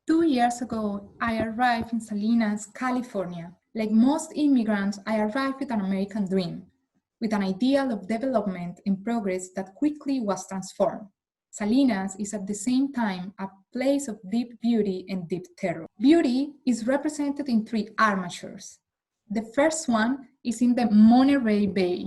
2 years ago, I arrived in Salinas, California. Like most immigrants, I arrived with an American dream, with an ideal of development and progress that quickly was transformed. Salinas is at the same time a place of deep beauty and deep terror. Beauty is represented in three armatures. The first one is in the Monterey Bay,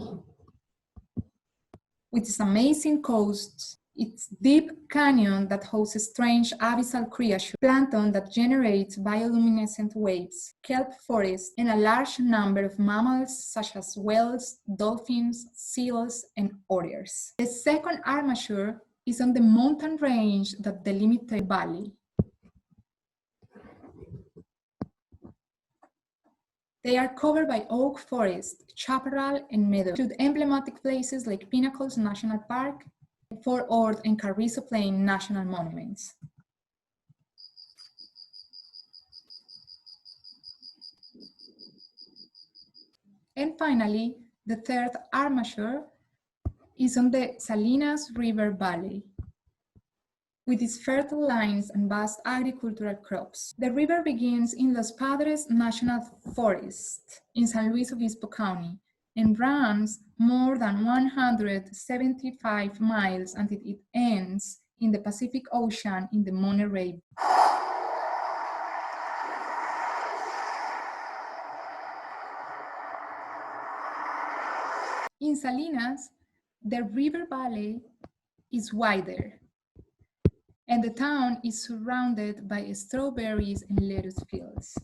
with its amazing coasts, its deep canyon that hosts strange abyssal creatures, plankton that generates bioluminescent waves, kelp forests, and a large number of mammals such as whales, dolphins, seals, and otters. The second armature is on the mountain range that delimits the valley. They are covered by oak forest, chaparral, and meadow, with emblematic places like Pinnacles National Park, Fort Ord and Carrizo Plain National Monuments. And finally, the third armature is on the Salinas River Valley, with its fertile lands and vast agricultural crops. The river begins in Los Padres National Forest in San Luis Obispo County and runs more than 175 miles until it ends in the Pacific Ocean in the Monterey Bay. In Salinas, the river valley is wider, and the town is surrounded by strawberries and lettuce fields.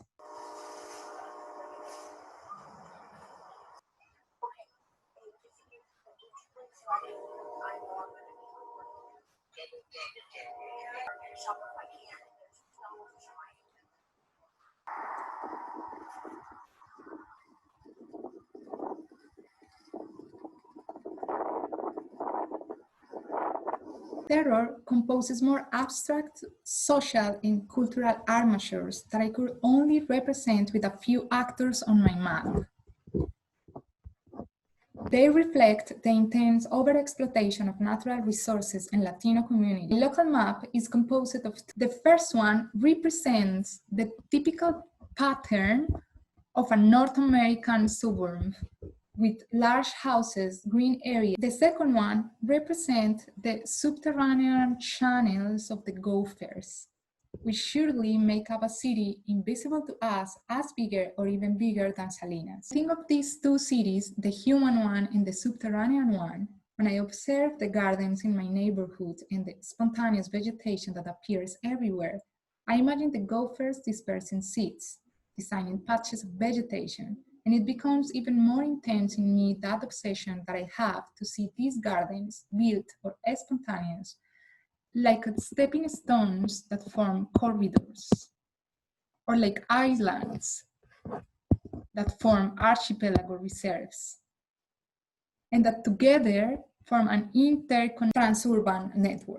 Terror composes more abstract social and cultural armatures that I could only represent with a few actors on my map. They reflect the intense overexploitation of natural resources in Latino communities. The local map is composed of the first one represents the typical pattern of a North American suburb with large houses, green areas. The second one represents the subterranean channels of the Gophers, which surely make up a city invisible to us as bigger or even bigger than Salinas. Think of these two cities, the human one and the subterranean one. When I observe the gardens in my neighborhood and the spontaneous vegetation that appears everywhere, I imagine the Gophers dispersing seeds, designing patches of vegetation, and it becomes even more intense in me that obsession that I have to see these gardens built or spontaneous, like stepping stones that form corridors, or like islands that form archipelago reserves, and that together form an interconnected transurban network.